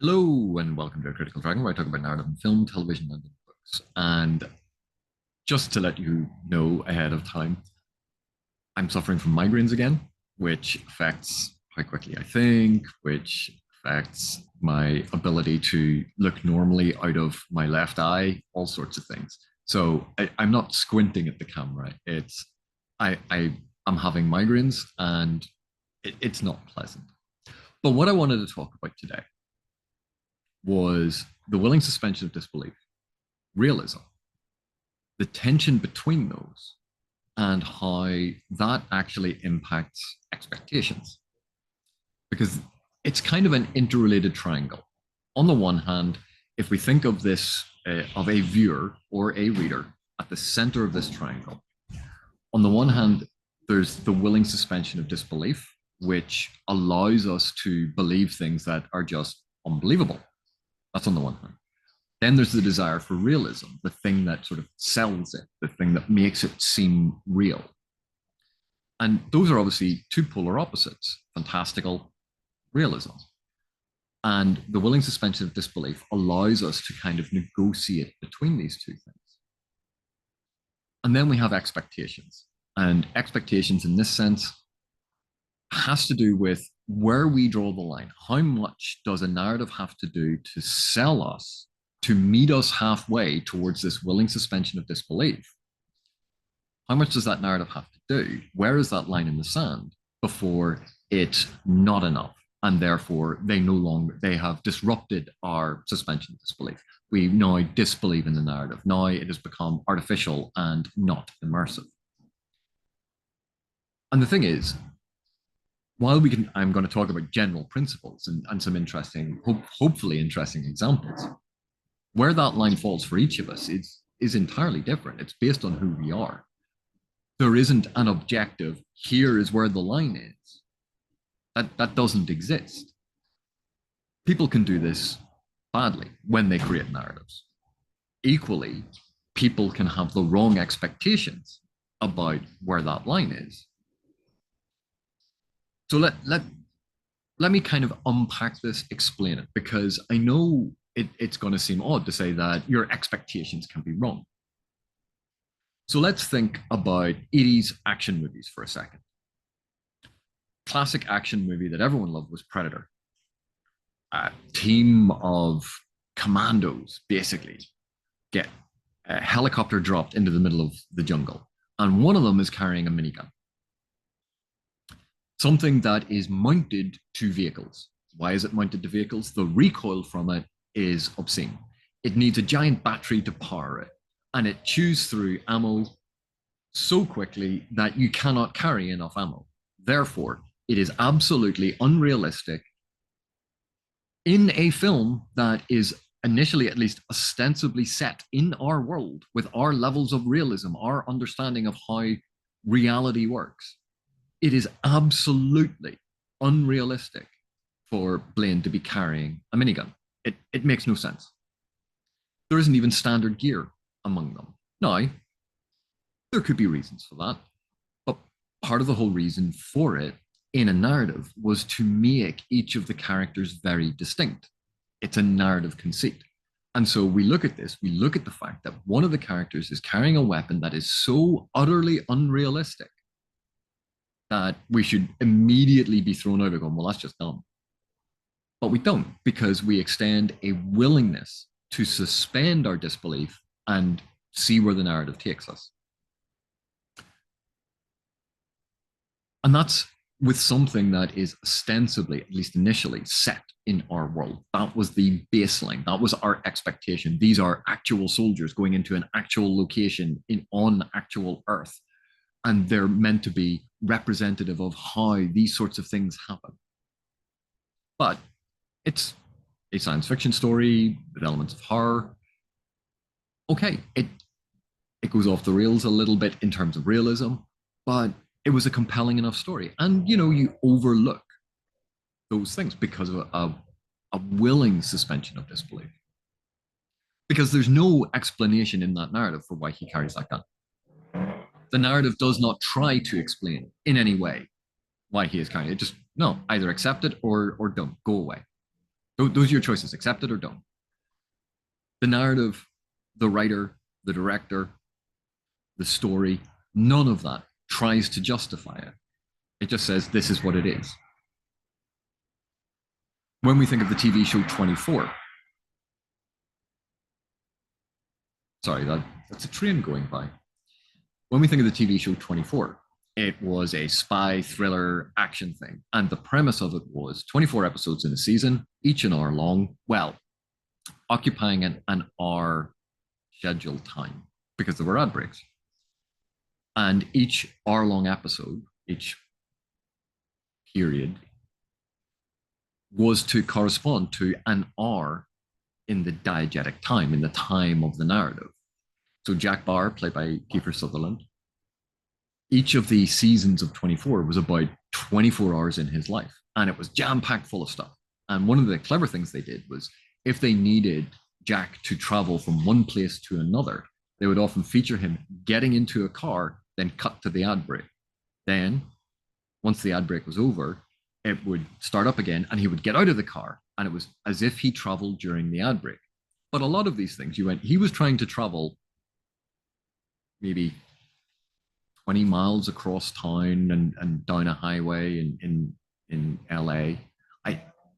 Hello and welcome to Critical Dragon, where I talk about narrative in film, television, and in books. And just to let you know ahead of time, I'm suffering from migraines again, which affects how quickly I think, which affects my ability to look normally out of my left eye, all sorts of things. So I'm not squinting at the camera. I'm having migraines and it's not pleasant. But what I wanted to talk about today was the willing suspension of disbelief, realism, the tension between those, and how that actually impacts expectations. Because it's kind of an interrelated triangle. On the one hand, if we think of this, of a viewer or a reader at the center of this triangle, on the one hand, there's the willing suspension of disbelief, which allows us to believe things that are just unbelievable. That's on the one hand. Then there's the desire for realism, the thing that sort of sells it, the thing that makes it seem real. And those are obviously two polar opposites, fantastical, realism. And the willing suspension of disbelief allows us to kind of negotiate between these two things. And then we have expectations. And expectations in this sense has to do with where we draw the line. How much does a narrative have to do to sell us, to meet us halfway towards this willing suspension of disbelief? How much does that narrative have to do? Where is that line in the sand before it's not enough? And therefore, they have disrupted our suspension of disbelief. We now disbelieve in the narrative. Now it has become artificial and not immersive. And the thing is, I'm going to talk about general principles and some interesting, hopefully interesting examples. Where that line falls for each of us is entirely different. It's based on who we are. There isn't an objective, here is where the line is. That doesn't exist. People can do this badly when they create narratives. Equally, people can have the wrong expectations about where that line is. So let me kind of unpack this, explain it, because I know it's going to seem odd to say that your expectations can be wrong. So let's think about 80s action movies for a second. Classic action movie that everyone loved was Predator. A team of commandos basically get a helicopter dropped into the middle of the jungle, and one of them is carrying a minigun, something that is mounted to vehicles. Why is it mounted to vehicles? The recoil from it is obscene. It needs a giant battery to power it, and it chews through ammo so quickly that you cannot carry enough ammo. Therefore, it is absolutely unrealistic in a film that is initially, at least ostensibly, set in our world with our levels of realism, our understanding of how reality works. It is absolutely unrealistic for Blaine to be carrying a minigun. It makes no sense. There isn't even standard gear among them. Now, there could be reasons for that, but part of the whole reason for it in a narrative was to make each of the characters very distinct. It's a narrative conceit. And so we look at this, we look at the fact that one of the characters is carrying a weapon that is so utterly unrealistic that we should immediately be thrown out of going, well, that's just dumb. But we don't, because we extend a willingness to suspend our disbelief and see where the narrative takes us. And that's with something that is ostensibly, at least initially, set in our world. That was the baseline. That was our expectation. These are actual soldiers going into an actual location on actual Earth. And they're meant to be representative of how these sorts of things happen. But it's a science fiction story with elements of horror. Okay, it goes off the rails a little bit in terms of realism, but it was a compelling enough story. And, you overlook those things because of a willing suspension of disbelief. Because there's no explanation in that narrative for why he carries that gun. The narrative does not try to explain in any way why he is carrying it. Just, no, either accept it or don't, go away. Those are your choices: accept it or don't. The narrative, the writer, the director, the story, none of that tries to justify it. It just says this is what it is. When we think of the TV show 24, sorry, that's a train going by. When we think of the TV show 24, it was a spy thriller action thing. And the premise of it was 24 episodes in a season, each an hour long. Well, occupying an hour scheduled time because there were ad breaks. And each hour long episode, each period, was to correspond to an hour in the diegetic time, in the time of the narrative. So Jack Bauer, played by Kiefer Sutherland, each of the seasons of 24 was about 24 hours in his life. And it was jam-packed full of stuff. And one of the clever things they did was if they needed Jack to travel from one place to another, they would often feature him getting into a car, then cut to the ad break. Then, once the ad break was over, it would start up again and he would get out of the car. And it was as if he traveled during the ad break. But a lot of these things, he was trying to travel maybe 20 miles across town and down a highway in LA.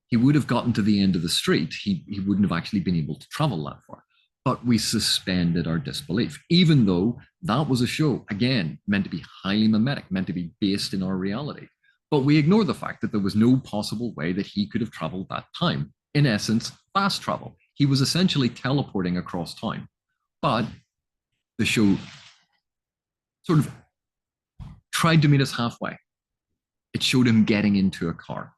He would have gotten to the end of the street. He wouldn't have actually been able to travel that far. But we suspended our disbelief, even though that was a show, again, meant to be highly mimetic, meant to be based in our reality. But we ignore the fact that there was no possible way that he could have traveled that time. In essence, fast travel. He was essentially teleporting across town. But the show sort of tried to meet us halfway. It showed him getting into a car.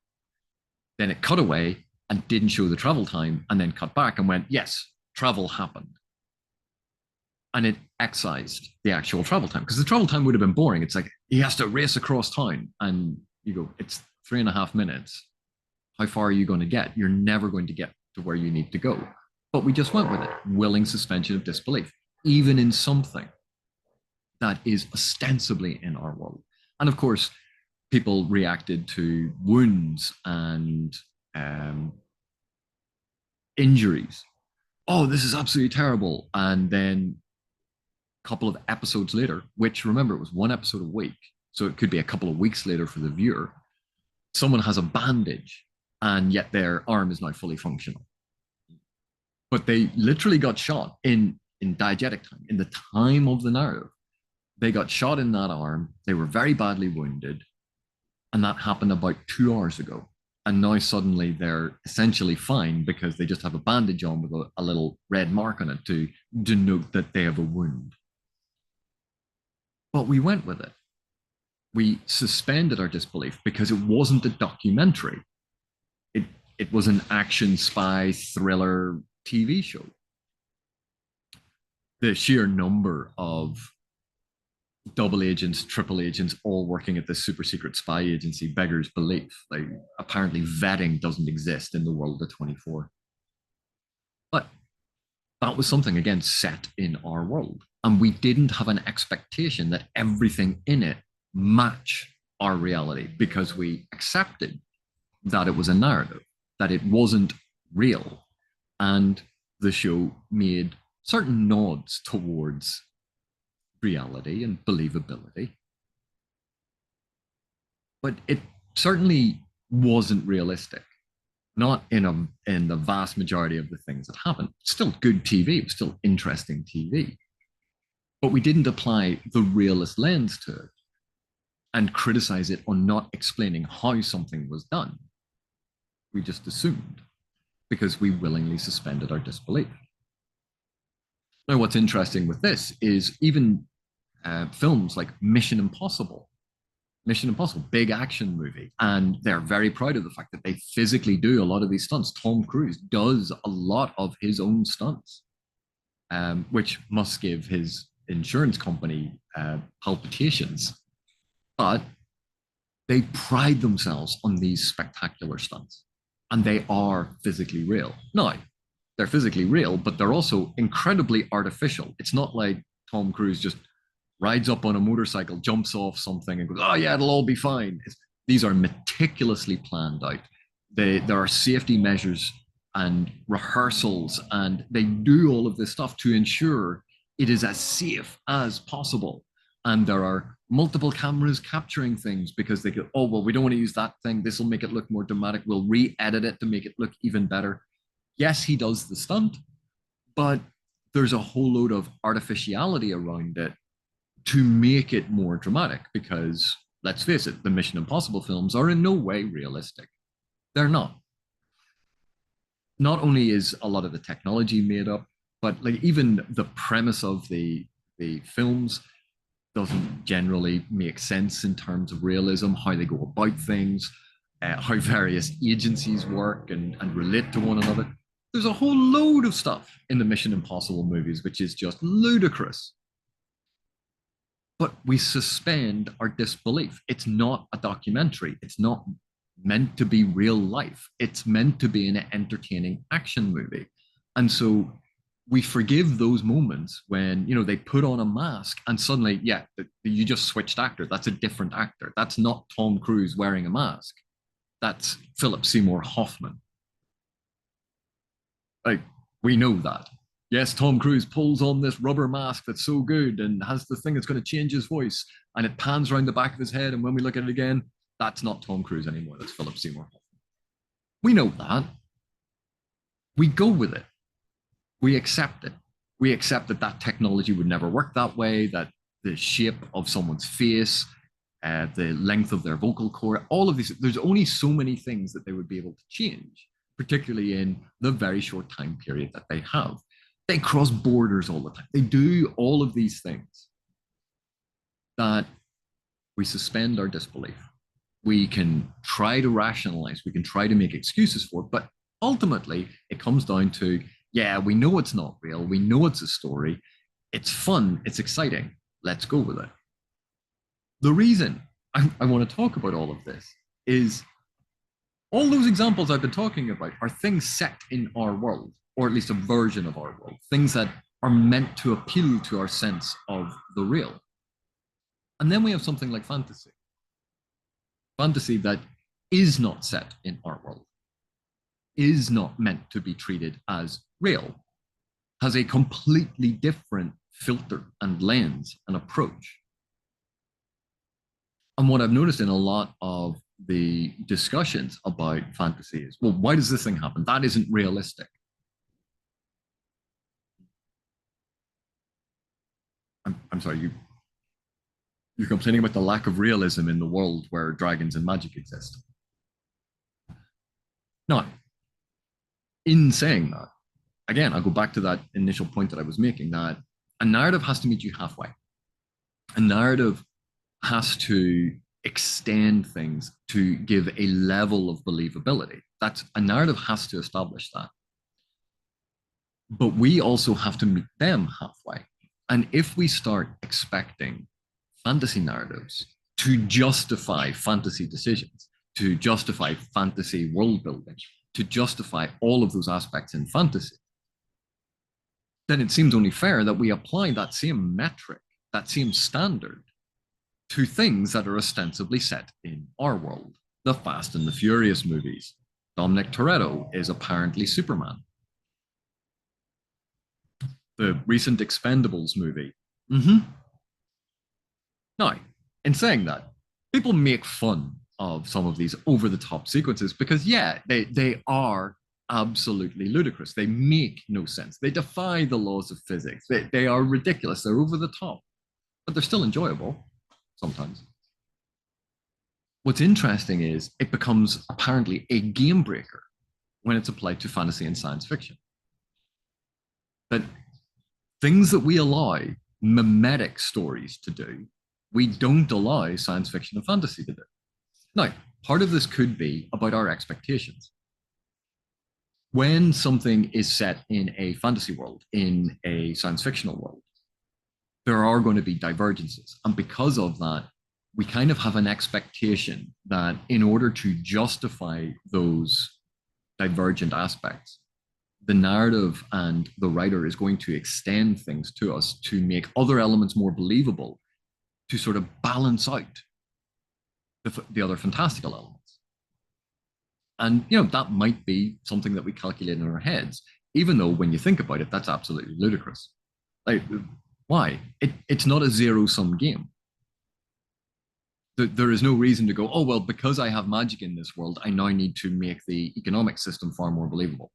Then it cut away and didn't show the travel time, and then cut back and went, yes, travel happened. And it excised the actual travel time, because the travel time would have been boring. It's like he has to race across town, and you go, it's 3.5 minutes. How far are you going to get? You're never going to get to where you need to go. But we just went with it. Willing suspension of disbelief, even in something that is ostensibly in our world. And of course, people reacted to wounds and injuries. Oh, this is absolutely terrible. And then a couple of episodes later, which remember, it was one episode a week, so it could be a couple of weeks later for the viewer, someone has a bandage and yet their arm is now fully functional. But they literally got shot in diegetic time, in the time of the narrative. They got shot in that arm. They were very badly wounded. And that happened about 2 hours ago. And now suddenly they're essentially fine because they just have a bandage on with a little red mark on it to denote that they have a wound. But we went with it. We suspended our disbelief because it wasn't a documentary. It was an action spy thriller TV show. The sheer number of double agents, triple agents, all working at this super secret spy agency beggars belief. Like, apparently vetting doesn't exist in the world of 24. But that was something, again, set in our world. And we didn't have an expectation that everything in it matched our reality, because we accepted that it was a narrative, that it wasn't real. And the show made certain nods towards reality and believability. But it certainly wasn't realistic. Not in the vast majority of the things that happened. Still good TV, it was still interesting TV. But we didn't apply the realist lens to it and criticize it on not explaining how something was done. We just assumed, because we willingly suspended our disbelief. Now, what's interesting with this is even films like Mission Impossible, big action movie. And they're very proud of the fact that they physically do a lot of these stunts. Tom Cruise does a lot of his own stunts, which must give his insurance company palpitations. But they pride themselves on these spectacular stunts, and they are physically real. Now, they're physically real, but they're also incredibly artificial. It's not like Tom Cruise just rides up on a motorcycle, jumps off something and goes, oh yeah, it'll all be fine. These are meticulously planned out. There are safety measures and rehearsals, and they do all of this stuff to ensure it is as safe as possible. And there are multiple cameras capturing things because they go, oh, well, we don't want to use that thing. This will make it look more dramatic. We'll re-edit it to make it look even better. Yes, he does the stunt, but there's a whole load of artificiality around it to make it more dramatic because, let's face it, the Mission Impossible films are in no way realistic. They're not. Not only is a lot of the technology made up, but like even the premise of the films doesn't generally make sense in terms of realism, how they go about things, how various agencies work and relate to one another. There's a whole load of stuff in the Mission Impossible movies, which is just ludicrous. But we suspend our disbelief. It's not a documentary. It's not meant to be real life. It's meant to be an entertaining action movie. And so we forgive those moments when, you know, they put on a mask and suddenly, yeah, you just switched actor. That's a different actor. That's not Tom Cruise wearing a mask. That's Philip Seymour Hoffman. Like, we know that. Yes, Tom Cruise pulls on this rubber mask that's so good and has the thing that's going to change his voice, and it pans around the back of his head. And when we look at it again, that's not Tom Cruise anymore. That's Philip Seymour Hoffman. We know that. We go with it. We accept it. We accept that that technology would never work that way, that the shape of someone's face, the length of their vocal cord, all of these, there's only so many things that they would be able to change, particularly in the very short time period that they have. They cross borders all the time. They do all of these things that we suspend our disbelief. We can try to rationalize, we can try to make excuses for it, but ultimately it comes down to, yeah, we know it's not real. We know it's a story. It's fun. It's exciting. Let's go with it. The reason I want to talk about all of this is all those examples I've been talking about are things set in our world, or at least a version of our world, things that are meant to appeal to our sense of the real. And then we have something like fantasy. Fantasy that is not set in our world, is not meant to be treated as real, has a completely different filter and lens and approach. And what I've noticed in a lot of the discussions about fantasy is, well, why does this thing happen? That isn't realistic. I'm sorry, you're complaining about the lack of realism in the world where dragons and magic exist. Now, in saying that, again, I'll go back to that initial point that I was making, that a narrative has to meet you halfway. A narrative has to extend things to give a level of believability. That's a narrative has to establish that. But we also have to meet them halfway. And if we start expecting fantasy narratives to justify fantasy decisions, to justify fantasy world building, to justify all of those aspects in fantasy, then it seems only fair that we apply that same metric, that same standard to things that are ostensibly set in our world. The Fast and the Furious movies. Dominic Toretto is apparently Superman. The recent Expendables movie. Now, in saying that, people make fun of some of these over-the-top sequences because, yeah, they are absolutely ludicrous. They make no sense. They defy the laws of physics. They are ridiculous. They're over the top, but they're still enjoyable sometimes. What's interesting is it becomes apparently a game breaker when it's applied to fantasy and science fiction. That things that we allow mimetic stories to do, we don't allow science fiction and fantasy to do. Now, part of this could be about our expectations. When something is set in a fantasy world, in a science fictional world, there are going to be divergences. And because of that, we kind of have an expectation that in order to justify those divergent aspects, the narrative and the writer is going to extend things to us to make other elements more believable, to sort of balance out the other fantastical elements. And that might be something that we calculate in our heads, even though when you think about it, that's absolutely ludicrous. Like, why? It's not a zero-sum game. There is no reason to go, oh, well, because I have magic in this world, I now need to make the economic system far more believable.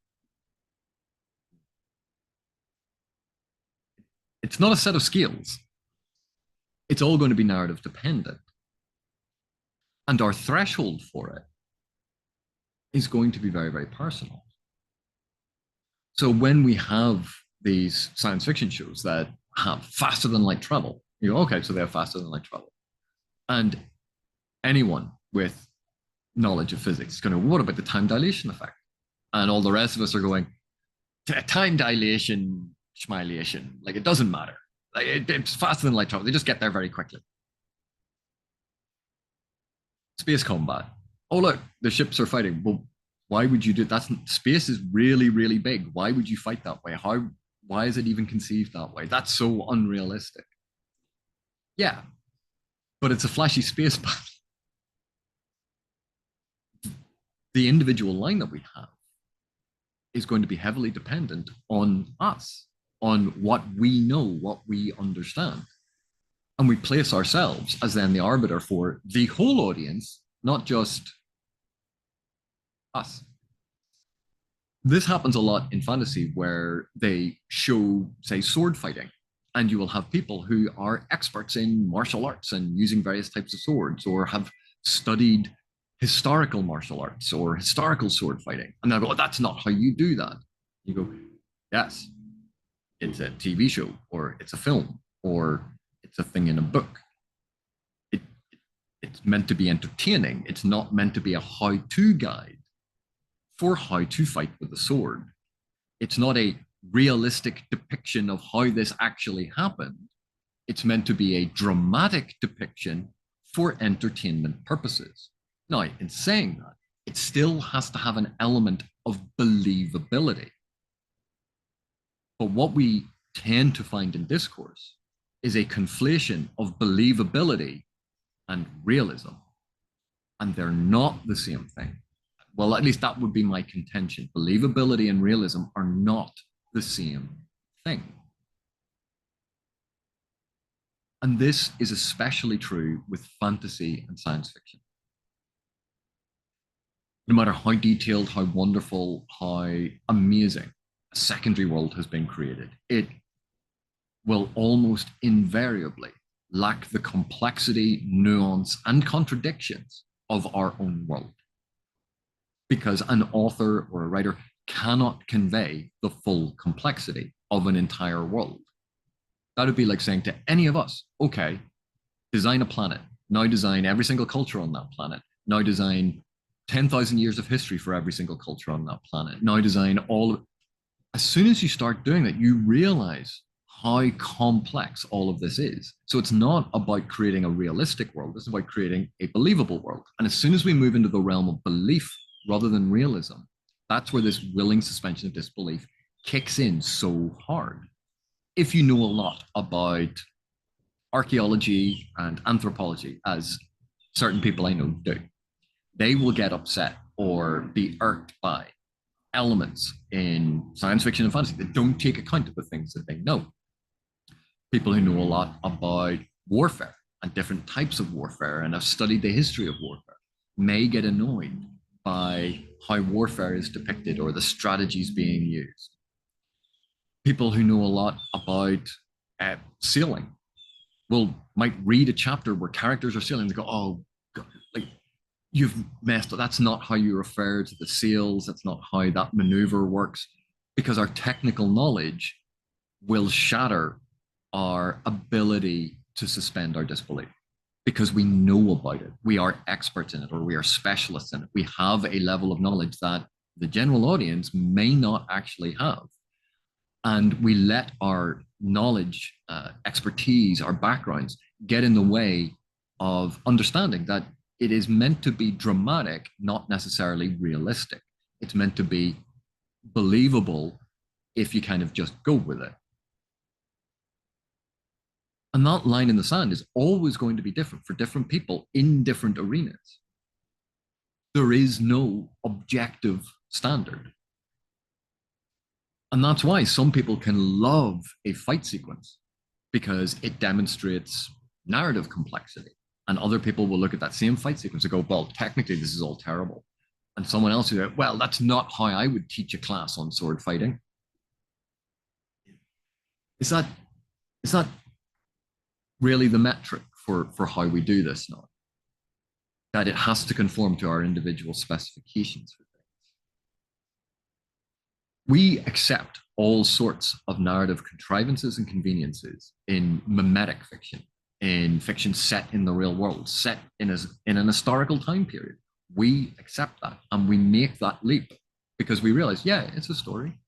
It's not a set of skills. It's all going to be narrative dependent. And our threshold for it is going to be very, very personal. So when we have these science fiction shows that have faster than light travel, you go, okay, so they have faster than light travel. And anyone with knowledge of physics is going to, what about the time dilation effect? And all the rest of us are going, time dilation, schmilation, like it doesn't matter. Like it's faster than light travel. They just get there very quickly. Space combat. Oh, look, the ships are fighting. Well, why would you do that? Space is really, really big. Why would you fight that way? Why is it even conceived that way? That's so unrealistic. Yeah, but it's a flashy space battle. The individual line that we have is going to be heavily dependent on us, on what we know, what we understand. And we place ourselves as then the arbiter for the whole audience, not just us. This happens a lot in fantasy where they show, say, sword fighting, and you will have people who are experts in martial arts and using various types of swords, or have studied historical martial arts or historical sword fighting. And they'll go, oh, that's not how you do that. You go, yes, it's a TV show, or it's a film, or it's a thing in a book. It's meant to be entertaining. It's not meant to be a how-to guide for how to fight with a sword. It's not a realistic depiction of how this actually happened. It's meant to be a dramatic depiction for entertainment purposes. Now, in saying that, it still has to have an element of believability. But what we tend to find in discourse is a conflation of believability and realism. And they're not the same thing. Well, at least that would be my contention. Believability and realism are not the same thing. And this is especially true with fantasy and science fiction. No matter how detailed, how wonderful, how amazing a secondary world has been created, it will almost invariably lack the complexity, nuance, and contradictions of our own world. Because an author or a writer cannot convey the full complexity of an entire world. That would be like saying to any of us, okay, design a planet. Now design every single culture on that planet. Now design 10,000 years of history for every single culture on that planet. Now design all. As soon as you start doing that, you realize how complex all of this is. So it's not about creating a realistic world. It's about creating a believable world. And as soon as we move into the realm of belief rather than realism, that's where this willing suspension of disbelief kicks in so hard. If you know a lot about archaeology and anthropology, as certain people I know do, they will get upset or be irked by elements in science fiction and fantasy that don't take account of the things that they know. People who know a lot about warfare and different types of warfare and have studied the history of warfare may get annoyed by how warfare is depicted or the strategies being used. People who know a lot about sailing might read a chapter where characters are sailing. They go, "Oh, God, like you've messed up. That's not how you refer to the sails. That's not how that maneuver works." Because our technical knowledge will shatter our ability to suspend our disbelief, because we know about it. We are experts in it, or we are specialists in it. We have a level of knowledge that the general audience may not actually have. And we let our knowledge, expertise, our backgrounds get in the way of understanding that it is meant to be dramatic, not necessarily realistic. It's meant to be believable if you kind of just go with it. And that line in the sand is always going to be different for different people in different arenas. There is no objective standard. And that's why some people can love a fight sequence because it demonstrates narrative complexity. And other people will look at that same fight sequence and go, well, technically, this is all terrible. And someone else will go, well, that's not how I would teach a class on sword fighting. Is that really the metric for how we do this now? That it has to conform to our individual specifications for things. We accept all sorts of narrative contrivances and conveniences in mimetic fiction, in fiction set in the real world, set in an historical time period. We accept that and we make that leap because we realize, yeah, it's a story.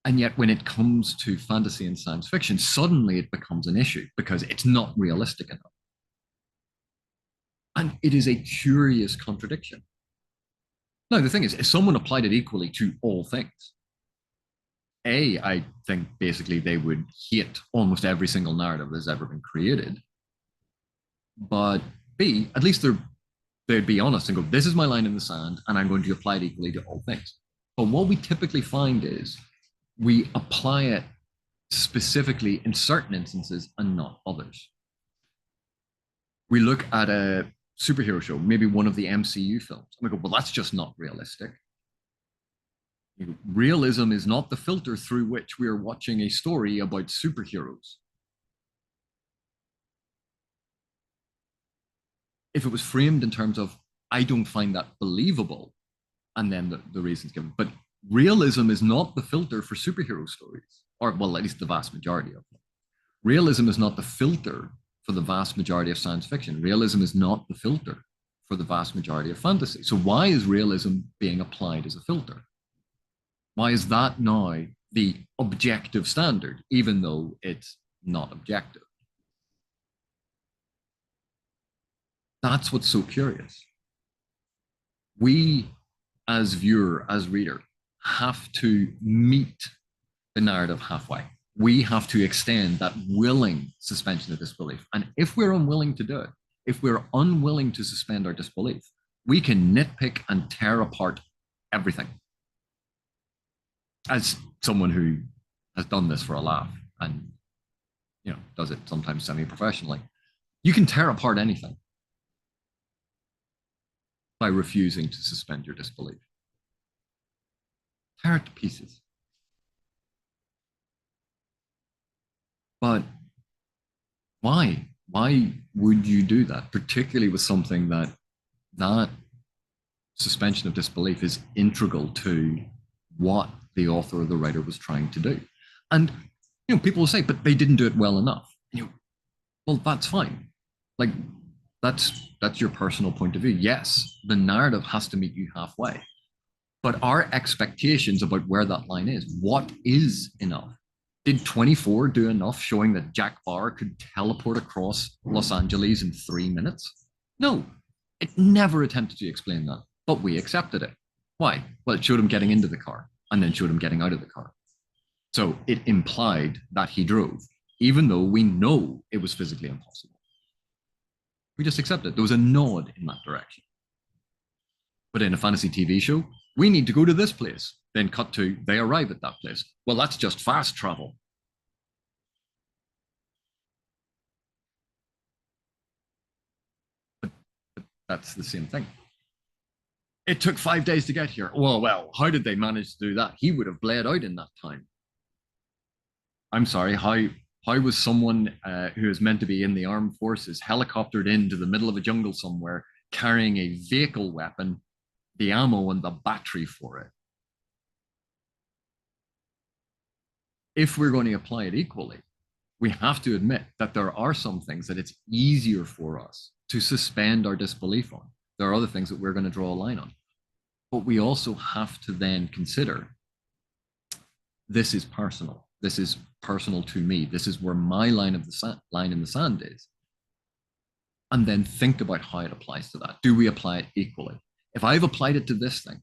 And yet, when it comes to fantasy and science fiction, suddenly it becomes an issue because it's not realistic enough. And it is a curious contradiction. Now, the thing is, if someone applied it equally to all things, I think basically they would hate almost every single narrative that's ever been created. But B, at least they'd be honest and go, this is my line in the sand, and I'm going to apply it equally to all things. But what we typically find is we apply it specifically in certain instances and not others. We look at a superhero show, maybe one of the MCU films, and we go, well, that's just not realistic. Realism is not the filter through which we are watching a story about superheroes. If it was framed in terms of, I don't find that believable, and then the reasons given. But realism is not the filter for superhero stories, or well, at least the vast majority of them. Realism is not the filter for the vast majority of science fiction. Realism is not the filter for the vast majority of fantasy. So why is realism being applied as a filter? Why is that now the objective standard, even though it's not objective? That's what's so curious. We, as viewer, as reader, have to meet the narrative halfway. We have to extend that willing suspension of disbelief. And if we're unwilling to do it, if we're unwilling to suspend our disbelief, we can nitpick and tear apart everything. As someone who has done this for a laugh and does it sometimes semi-professionally, you can tear apart anything by refusing to suspend your disbelief. Tear it to pieces. But why? Why would you do that, particularly with something that suspension of disbelief is integral to what the author or the writer was trying to do? And people will say, but they didn't do it well enough. Well, that's fine. Like that's your personal point of view. Yes, the narrative has to meet you halfway. But our expectations about where that line is, what is enough? Did 24 do enough showing that Jack Bauer could teleport across Los Angeles in 3 minutes? No, it never attempted to explain that, but we accepted it. Why? Well, it showed him getting into the car and then showed him getting out of the car. So it implied that he drove, even though we know it was physically impossible. We just accepted it. There was a nod in that direction. But in a fantasy TV show, we need to go to this place. Then cut to, they arrive at that place. Well, that's just fast travel. But that's the same thing. It took 5 days to get here. Well, how did they manage to do that? He would have bled out in that time. I'm sorry, how was someone who is meant to be in the armed forces helicoptered into the middle of a jungle somewhere carrying a vehicle weapon, the ammo and the battery for it? If we're going to apply it equally, we have to admit that there are some things that it's easier for us to suspend our disbelief on. There are other things that we're going to draw a line on. But we also have to then consider this is personal. This is personal to me. This is where my line in the sand is. And then think about how it applies to that. Do we apply it equally? If I've applied it to this thing,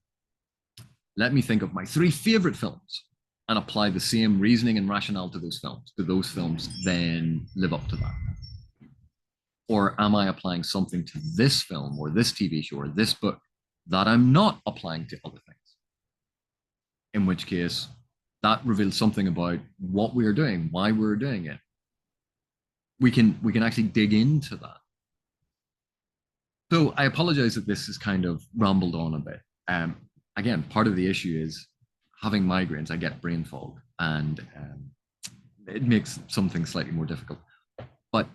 let me think of my 3 favorite films and apply the same reasoning and rationale to those films. Do those films then live up to that? Or am I applying something to this film or this TV show or this book that I'm not applying to other things? In which case, that reveals something about what we are doing, why we're doing it. We can actually dig into that. So I apologize that this is kind of rambled on a bit. Again, part of the issue is having migraines. I get brain fog, and it makes something slightly more difficult. But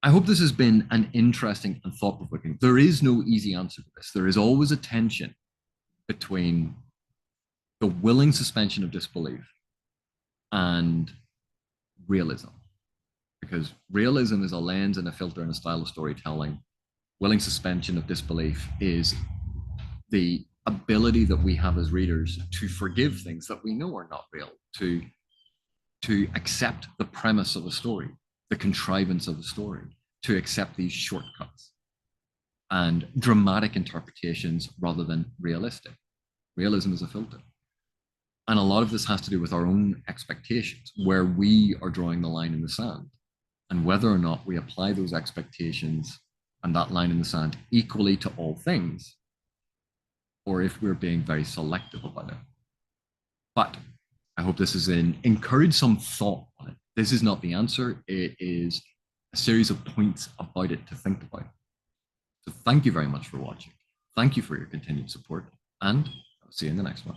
I hope this has been an interesting and thought provoking. There is no easy answer to this. There is always a tension between the willing suspension of disbelief and realism, because realism is a lens and a filter and a style of storytelling. Willing suspension of disbelief is the ability that we have as readers to forgive things that we know are not real, to accept the premise of a story, the contrivance of a story, to accept these shortcuts and dramatic interpretations rather than realistic. Realism is a filter. And a lot of this has to do with our own expectations, where we are drawing the line in the sand, and whether or not we apply those expectations and that line in the sand equally to all things, or if we're being very selective about it. But I hope this has encouraged some thought on it. This is not the answer. It is a series of points about it to think about. So thank you very much for watching. Thank you for your continued support, and I'll see you in the next one.